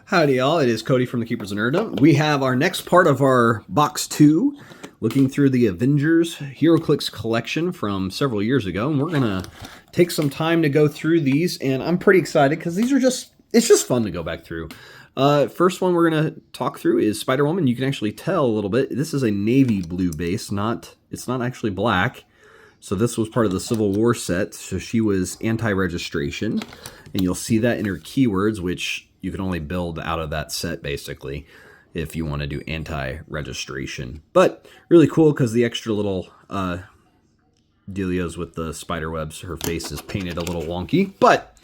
Howdy y'all, it is Cody from the Keepers of Nerddom. We have our next part of our box 2, looking through the Avengers Heroclix collection from several years ago, and we're gonna take some time to go through these, and I'm pretty excited because these are it's just fun to go back through. First one we're gonna talk through is Spider-Woman. You can actually tell a little bit. This is a navy blue base, it's not actually black. So this was part of the Civil War set, so she was anti-registration, and you'll see that in her keywords, which you can only build out of that set, basically, if you want to do anti-registration. But really cool, because the extra little dealios with the spider webs, her face is painted a little wonky, but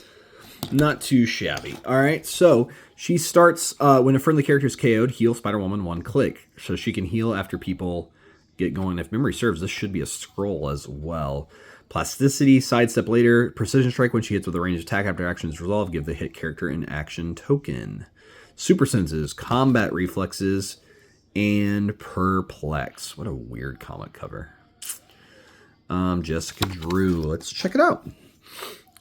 not too shabby. All right, so she starts, when a friendly character is KO'd, heal Spider-Woman 1 click. So she can heal after people get going. If memory serves, this should be a scroll as well. Plasticity, sidestep later, precision strike when she hits with a ranged attack after action is resolved, give the hit character an action token. Super senses, combat reflexes, and perplex. What a weird comic cover. Jessica Drew, let's check it out.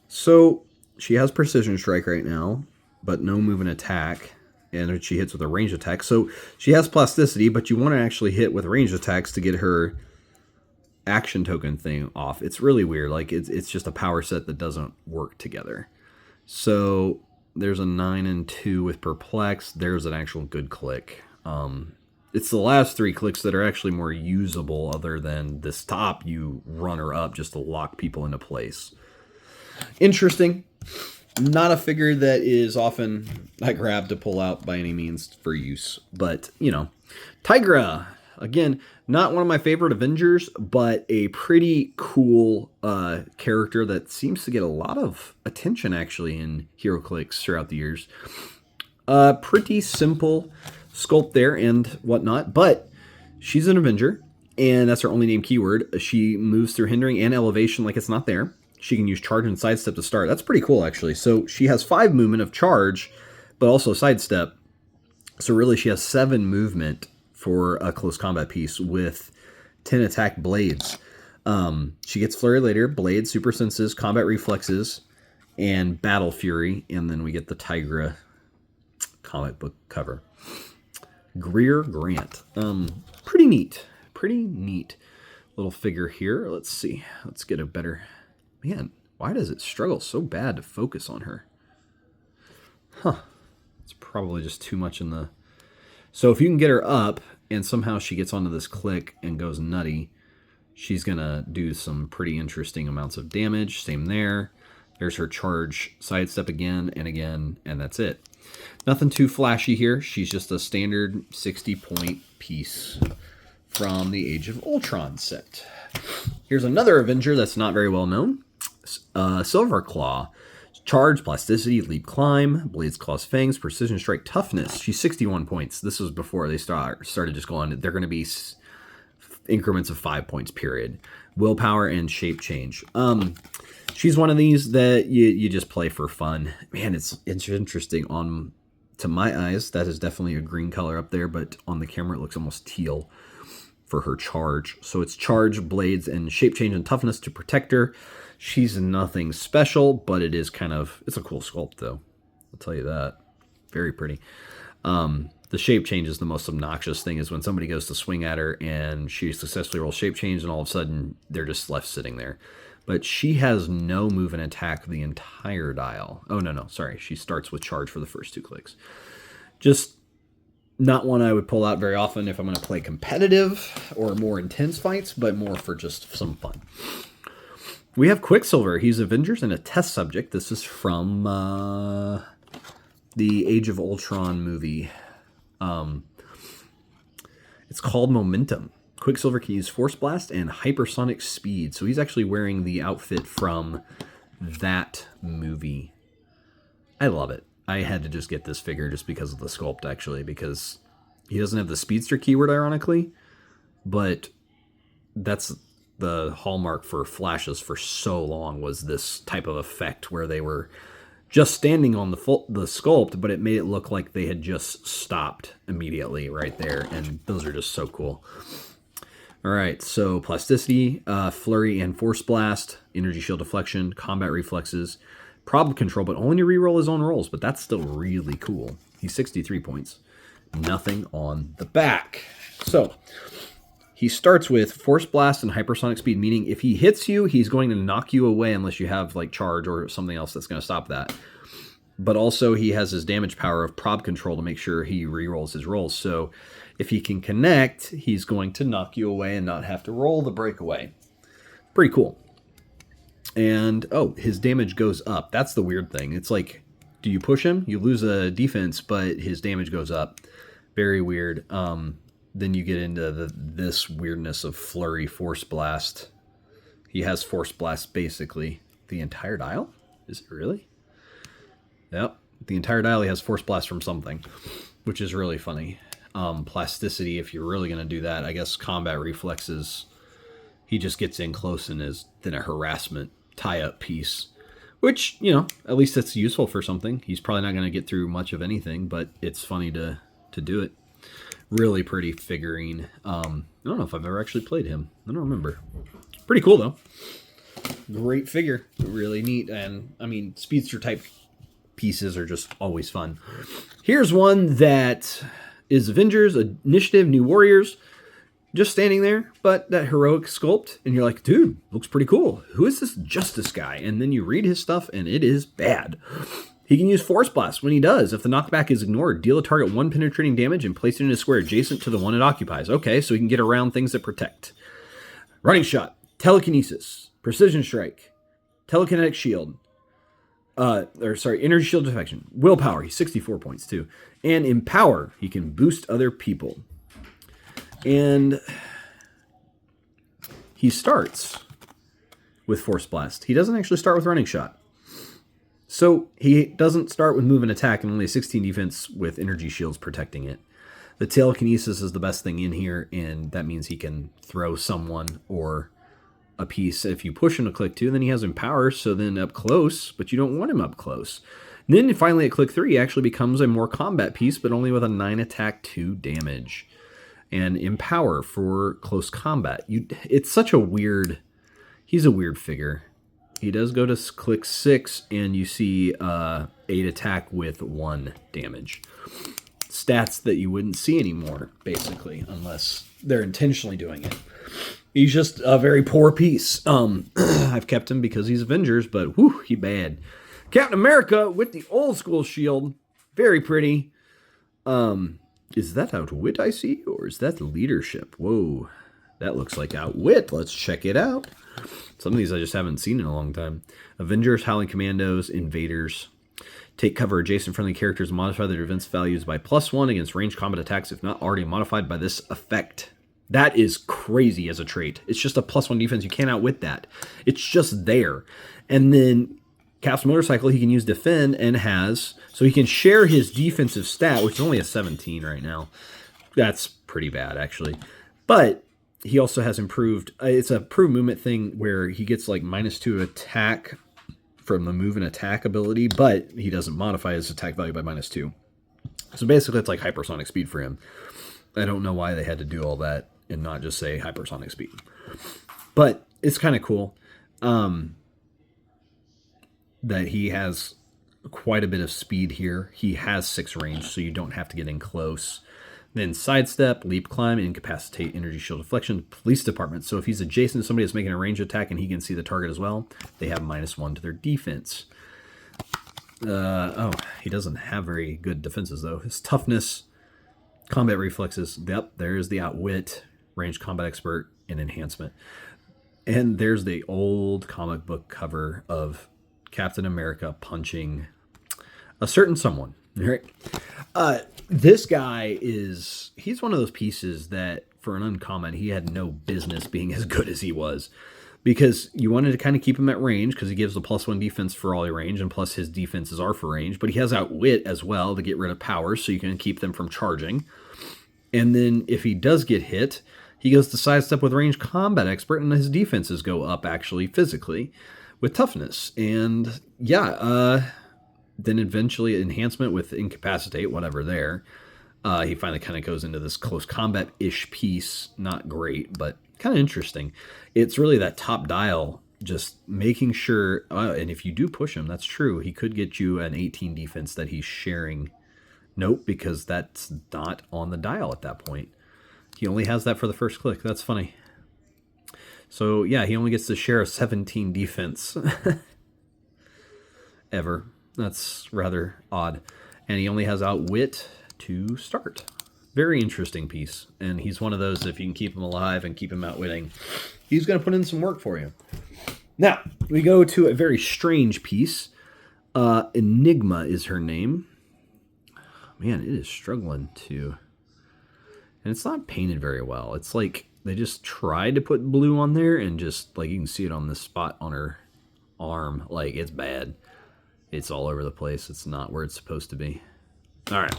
So she has precision strike right now, but no move and attack. And she hits with a ranged attack. So she has plasticity, but you want to actually hit with ranged attacks to get her action token thing off. It's really weird. Like it's just a power set that doesn't work together. So there's a 9 and 2 with perplex. There's an actual good click. It's the last 3 clicks that are actually more usable, other than this top you run her up just to lock people into place. Interesting. Not a figure that is often I grab to pull out by any means for use, but you know. Tigra, again, not one of my favorite Avengers, but a pretty cool character that seems to get a lot of attention actually in Heroclix throughout the years. Pretty simple sculpt there and whatnot, but she's an Avenger, and that's her only name keyword. She moves through hindering and elevation like it's not there. She can use charge and sidestep to start. That's pretty cool, actually. So she has 5 movement of charge, but also sidestep. So really she has 7 movement for a close combat piece with 10 attack blades. She gets flurry later, blades, super senses, combat reflexes, and battle fury. And then we get the Tigra comic book cover. Greer Grant. Pretty neat. Pretty neat little figure here. Let's see. Let's get a better... Man, why does it struggle so bad to focus on her? Huh. It's probably just too much in the... So if you can get her up, and somehow she gets onto this click and goes nutty, she's going to do some pretty interesting amounts of damage. Same there. There's her charge sidestep again, and that's it. Nothing too flashy here. She's just a standard 60-point piece from the Age of Ultron set. Here's another Avenger that's not very well known. Silver Claw. Charge, plasticity, leap, climb, blades, claws, fangs, precision strike, toughness. She's 61 points. This was before they started just going. They're going to be increments of 5 points, period. Willpower and shape change. She's one of these that you just play for fun. Man, it's interesting. To my eyes, that is definitely a green color up there, but on the camera it looks almost teal for her charge. So it's charge, blades, and shape change and toughness to protect her. She's nothing special, but it is it's a cool sculpt though. I'll tell you that. Very pretty. The shape change is the most obnoxious thing, is when somebody goes to swing at her and she successfully rolls shape change and all of a sudden they're just left sitting there. But she has no move and attack the entire dial. Oh, no, sorry. She starts with charge for the first 2 clicks. Just not one I would pull out very often if I'm going to play competitive or more intense fights, but more for just some fun. We have Quicksilver. He's Avengers and a test subject. This is from the Age of Ultron movie. It's called Momentum. Quicksilver can use Force Blast and Hypersonic Speed. So he's actually wearing the outfit from that movie. I love it. I had to just get this figure just because of the sculpt, actually, because he doesn't have the Speedster keyword, ironically, but that's the hallmark for Flashes for so long, was this type of effect where they were just standing on the sculpt, but it made it look like they had just stopped immediately right there, and those are just so cool. All right, so plasticity, flurry and force blast, energy shield deflection, combat reflexes, problem control, but only to reroll his own rolls, but that's still really cool. He's 63 points. Nothing on the back. So he starts with Force Blast and Hypersonic Speed, meaning if he hits you, he's going to knock you away unless you have like charge or something else that's going to stop that. But also he has his damage power of prob control to make sure he re-rolls his rolls. So if he can connect, he's going to knock you away and not have to roll the breakaway. Pretty cool. And, oh, his damage goes up. That's the weird thing. It's like, do you push him? You lose a defense, but his damage goes up. Very weird. Then you get into this weirdness of Flurry Force Blast. He has Force Blast basically the entire dial? Is it really? Yep. The entire dial he has Force Blast from something, which is really funny. Plasticity, if you're really going to do that. I guess Combat Reflexes, he just gets in close and is then a harassment tie-up piece. Which, you know, at least it's useful for something. He's probably not going to get through much of anything, but it's funny to do it. Really pretty figurine. I don't know if I've ever actually played him. I don't remember. Pretty cool, though. Great figure. Really neat. And, I mean, speedster type pieces are just always fun. Here's one that is Avengers, Initiative, New Warriors. Just standing there, but that heroic sculpt, and you're like, dude, looks pretty cool. Who is this Justice guy? And then you read his stuff, and it is bad. He can use Force Blast. When he does, if the knockback is ignored, deal a target 1 penetrating damage and place it in a square adjacent to the one it occupies. Okay, so he can get around things that protect. Running Shot, Telekinesis, Precision Strike, Telekinetic Shield, Energy Shield Deflection, Willpower, he's 64 points too, and Empower, he can boost other people. And he starts with Force Blast. He doesn't actually start with Running Shot. So he doesn't start with Move and Attack and only a 16 defense with Energy Shields protecting it. The Telekinesis is the best thing in here, and that means he can throw someone or a piece if you push him to click 2. Then he has Empower, so then up close, but you don't want him up close. And then finally at click 3, he actually becomes a more combat piece, but only with a 9 attack, 2 damage. And Empower for close combat. It's such a weird... He's a weird figure. He does go to click 6, and you see 8 attack with 1 damage. Stats that you wouldn't see anymore, basically, unless they're intentionally doing it. He's just a very poor piece. I've kept him because he's Avengers, but whew, he bad. Captain America with the old school shield. Very pretty. Is that Outwit I see, or is that Leadership? Whoa, that looks like Outwit. Let's check it out. Some of these I just haven't seen in a long time. Avengers, Howling Commandos, Invaders. Take cover adjacent friendly characters and modify their defense values by +1 against ranged combat attacks if not already modified by this effect. That is crazy as a trait. It's just a +1 defense. You can't outwit that. It's just there. And then Cap's Motorcycle, he can use Defend and has... So he can share his defensive stat, which is only a 17 right now. That's pretty bad, actually. But he also has improved... It's a improved movement thing where he gets like -2 attack from the move and attack ability, but he doesn't modify his attack value by -2. So basically it's like hypersonic speed for him. I don't know why they had to do all that and not just say hypersonic speed. But it's kind of cool. That he has quite a bit of speed here. He has 6 range, so you don't have to get in close. Then Sidestep, Leap Climb, Incapacitate, Energy Shield Deflection, Police Department. So if he's adjacent to somebody that's making a range attack and he can see the target as well, they have -1 to their defense. He doesn't have very good defenses, though. His Toughness, Combat Reflexes, yep, there's the Outwit, Ranged Combat Expert, and Enhancement. And there's the old comic book cover of Captain America punching a certain someone. All right. This guy he's one of those pieces that for an uncommon, he had no business being as good as he was, because you wanted to kind of keep him at range because he gives the +1 defense for all your range, and plus his defenses are for range, but he has Outwit as well to get rid of powers, so you can keep them from charging. And then if he does get hit, he goes to Sidestep with Ranged Combat Expert, and his defenses go up actually physically with Toughness. And yeah, then eventually Enhancement with Incapacitate, whatever there. He finally kind of goes into this close combat-ish piece. Not great, but kind of interesting. It's really that top dial, just making sure, and if you do push him, that's true, he could get you an 18 defense that he's sharing Nope, because that's not on the dial at that point. He only has that for the first click. That's funny. So, yeah, he only gets to share a 17 defense ever. That's rather odd. And he only has Outwit to start. Very interesting piece. And he's one of those, if you can keep him alive and keep him outwitting, he's going to put in some work for you. Now, we go to a very strange piece. Enigma is her name. Man, it is struggling to... And it's not painted very well. It's like they just tried to put blue on there and just, like, you can see it on this spot on her arm. Like, it's bad. It's all over the place. It's not where it's supposed to be. All right.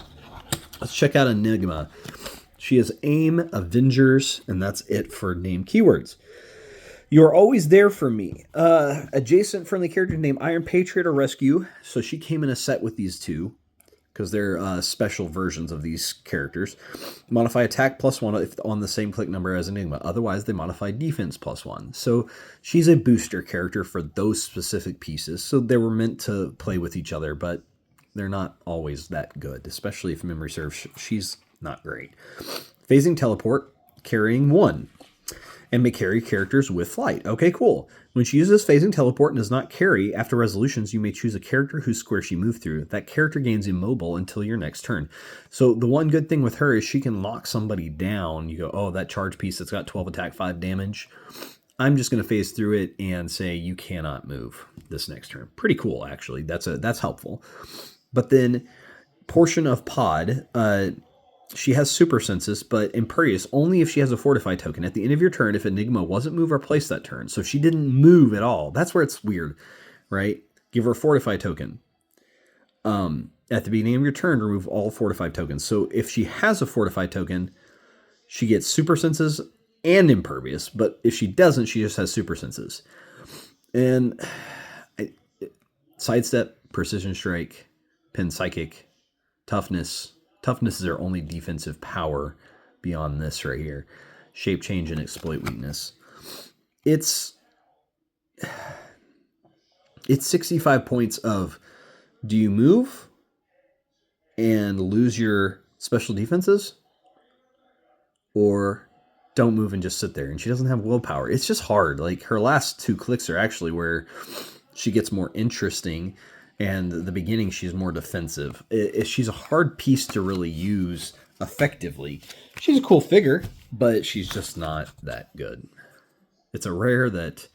Let's check out Enigma. She is AIM Avengers, and that's it for name keywords. You're always there for me. Adjacent friendly character named Iron Patriot or Rescue. So she came in a set with these two, because they're special versions of these characters. Modify attack +1 if on the same click number as Enigma. Otherwise, they modify defense +1. So she's a booster character for those specific pieces. So they were meant to play with each other, but they're not always that good, especially if memory serves. She's not great. Phasing teleport, carrying 1. And may carry characters with flight. Okay, cool. When she uses phasing teleport and does not carry, after resolutions, you may choose a character whose square she moved through. That character gains immobile until your next turn. So the one good thing with her is she can lock somebody down. You go, oh, that charge piece that's got 12 attack, 5 damage. I'm just going to phase through it and say you cannot move this next turn. Pretty cool, actually. That's helpful. But then portion of pod... she has super senses, but Imperious only if she has a fortify token. At the end of your turn, if Enigma wasn't moved or placed that turn, so if she didn't move at all, that's where it's weird, right? Give her a fortify token. At the beginning of your turn, remove all fortify tokens. So if she has a fortify token, she gets super senses and Impervious, but if she doesn't, she just has super senses. And sidestep, precision strike, pin psychic, toughness. Toughness is their only defensive power beyond this right here. Shape change and exploit weakness. It's 65 points of do you move and lose your special defenses, or don't move and just sit there. And she doesn't have willpower. It's just hard. Like her last 2 clicks are actually where she gets more interesting. And the beginning, she's more defensive. She's a hard piece to really use effectively. She's a cool figure, but she's just not that good. It's a rare that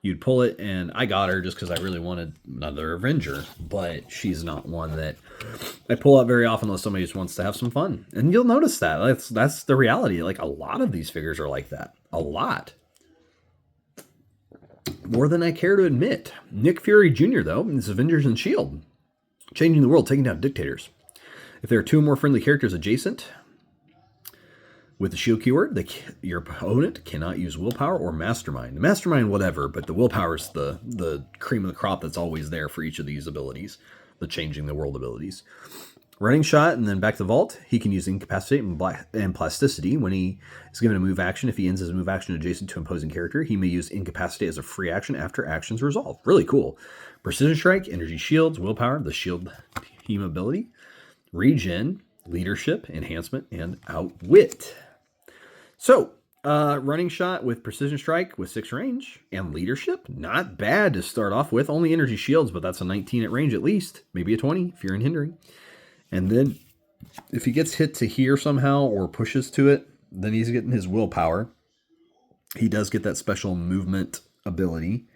you'd pull it, and I got her just because I really wanted another Avenger, but she's not one that I pull out very often unless somebody just wants to have some fun. And you'll notice that. That's the reality. Like, a lot of these figures are like that. A lot. More than I care to admit. Nick Fury Jr., though, is Avengers and S.H.I.E.L.D. Changing the world, taking down dictators. If there are 2 or more friendly characters adjacent with the S.H.I.E.L.D. keyword, your opponent cannot use willpower or mastermind. Mastermind, whatever, but the willpower is the cream of the crop that's always there for each of these abilities, the changing the world abilities. Running shot and then back to vault. He can use incapacitate and plasticity when he is given a move action. If he ends his move action adjacent to an opposing character, he may use incapacitate as a free action after actions resolve. Really cool. Precision strike, energy shields, willpower, the shield team ability, regen, leadership, enhancement, and outwit. So, running shot with precision strike with 6 range and leadership. Not bad to start off with. Only energy shields, but that's a 19 at range at least. Maybe a 20 if you're in hindering. And then if he gets hit to here somehow or pushes to it, then he's getting his willpower. He does get that special movement ability.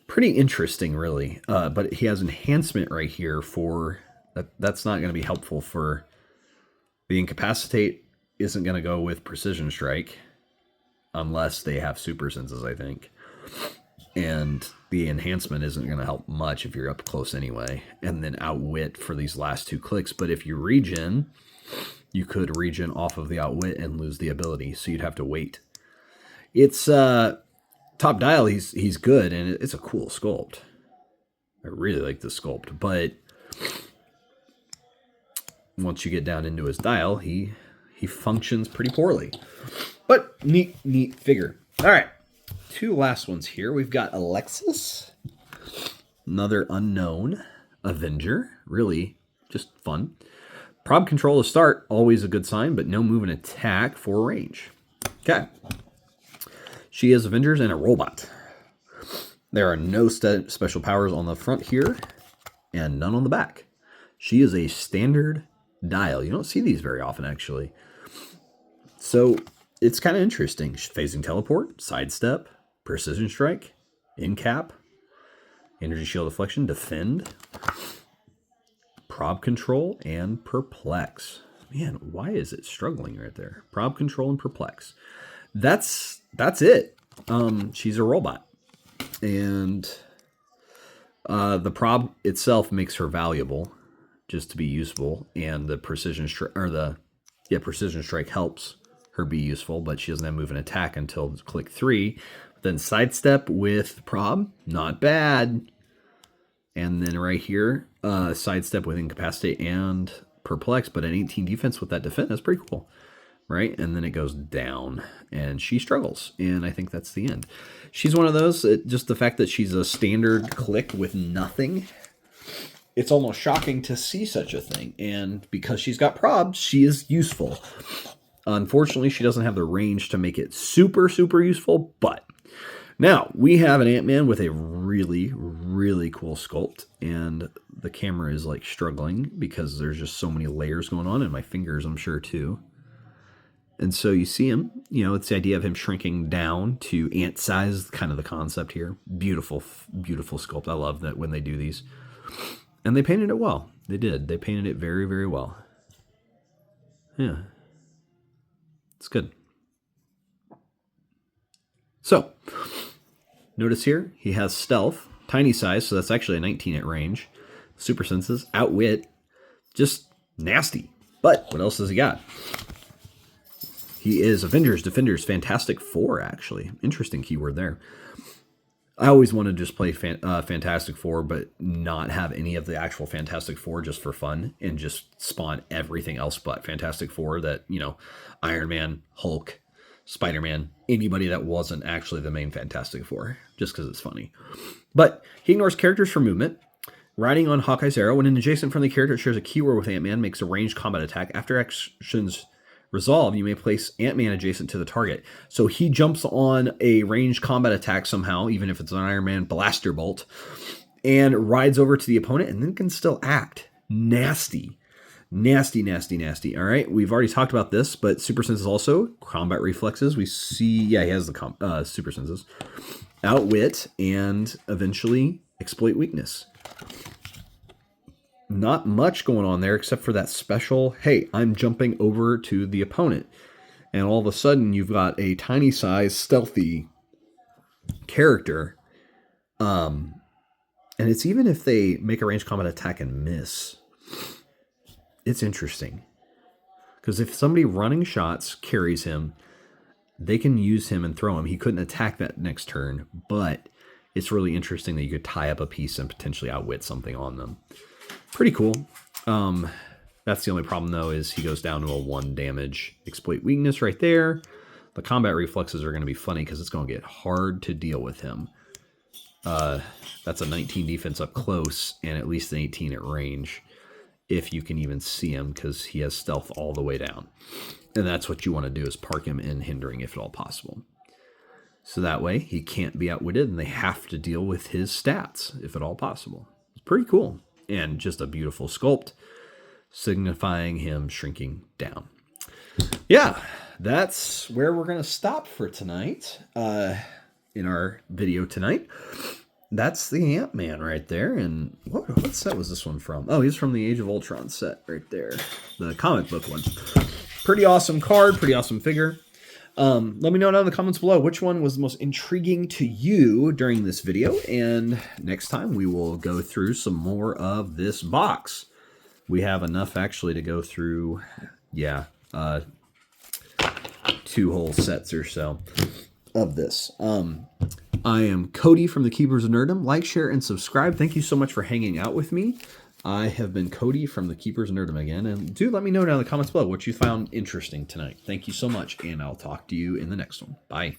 Pretty interesting, really. But he has enhancement right here for... That's not going to be helpful for... The incapacitate isn't going to go with precision strike unless they have super senses, I think. And the enhancement isn't going to help much if you're up close anyway. And then outwit for these last 2 clicks. But if you regen, you could regen off of the outwit and lose the ability. So you'd have to wait. It's top dial. He's good, and it's a cool sculpt. I really like the sculpt. But once you get down into his dial, he functions pretty poorly. But neat figure. All right. 2 last ones here. We've got Alexis, another unknown Avenger. Really just fun. Prob control to start, always a good sign, but no move and attack for range. Okay. She is Avengers and a robot. There are no special powers on the front here and none on the back. She is a standard dial. You don't see these very often, actually. So it's kind of interesting. Phasing teleport, sidestep, precision strike, in-cap, energy shield deflection, defend, prob control, and perplex. Man, why is it struggling right there? Prob control and perplex. That's it. She's a robot. And the prob itself makes her valuable just to be useful, and the precision strike precision strike helps her be useful, but she doesn't have move and attack until click 3. Then sidestep with prob, not bad. And then right here, sidestep with incapacitate and perplex, but an 18 defense with that defense, that's pretty cool. Right? And then it goes down, and she struggles, and I think that's the end. She's one of those, just the fact that she's a standard click with nothing, it's almost shocking to see such a thing, and because she's got prob, she is useful. Unfortunately, she doesn't have the range to make it super, super useful, but now we have an Ant-Man with a really, really cool sculpt, and the camera is like struggling because there's just so many layers going on, and my fingers, I'm sure, too. And so you see him, it's the idea of him shrinking down to ant size, kind of the concept here. Beautiful, beautiful sculpt. I love that when they do these. And they painted it well. They did. They painted it very, very well. Yeah. It's good. So, notice here, he has stealth, tiny size, so that's actually a 19 at range. Super senses, outwit, just nasty. But what else has he got? He is Avengers, Defenders, Fantastic Four, actually. Interesting keyword there. I always want to just play Fantastic Four, but not have any of the actual Fantastic Four just for fun, and just spawn everything else but Fantastic Four that, Iron Man, Hulk, Spider-Man, anybody that wasn't actually the main Fantastic Four, just because it's funny. But he ignores characters for movement. Riding on Hawkeye's arrow, when an adjacent friendly character shares a keyword with Ant-Man, makes a ranged combat attack. After actions resolve, you may place Ant-Man adjacent to the target. So he jumps on a ranged combat attack somehow, even if it's an Iron Man blaster bolt, and rides over to the opponent and then can still act. Nasty. Nasty, nasty, nasty. All right, we've already talked about this, but super senses also, combat reflexes. We see, he has the super senses. Outwit, and eventually exploit weakness. Not much going on there except for that special, hey, I'm jumping over to the opponent. And all of a sudden, you've got a tiny size, stealthy character. And it's even if they make a ranged combat attack and miss, it's interesting. Because if somebody running shots carries him, they can use him and throw him. He couldn't attack that next turn, but it's really interesting that you could tie up a piece and potentially outwit something on them. Pretty cool. That's the only problem, though, is he goes down to a 1 damage exploit weakness right there. The combat reflexes are going to be funny because it's going to get hard to deal with him. That's a 19 defense up close and at least an 18 at range, if you can even see him, because he has stealth all the way down. And that's what you want to do, is park him in hindering if at all possible. So that way he can't be outwitted and they have to deal with his stats if at all possible. It's pretty cool. And just a beautiful sculpt, signifying him shrinking down. Yeah, that's where we're going to stop for tonight in our video tonight. That's the Ant-Man right there. And what set was this one from? Oh, he's from the Age of Ultron set right there. The comic book one. Pretty awesome card, pretty awesome figure. Let me know down in the comments below which one was the most intriguing to you during this video, and next time we will go through some more of this box. We have enough actually to go through, 2 whole sets or so of this. I am Cody from the Keepers of Nerdom. Like, share, and subscribe. Thank you so much for hanging out with me. I have been Cody from the Keepers of Nerdom again, and do let me know down in the comments below what you found interesting tonight. Thank you so much, and I'll talk to you in the next one. Bye.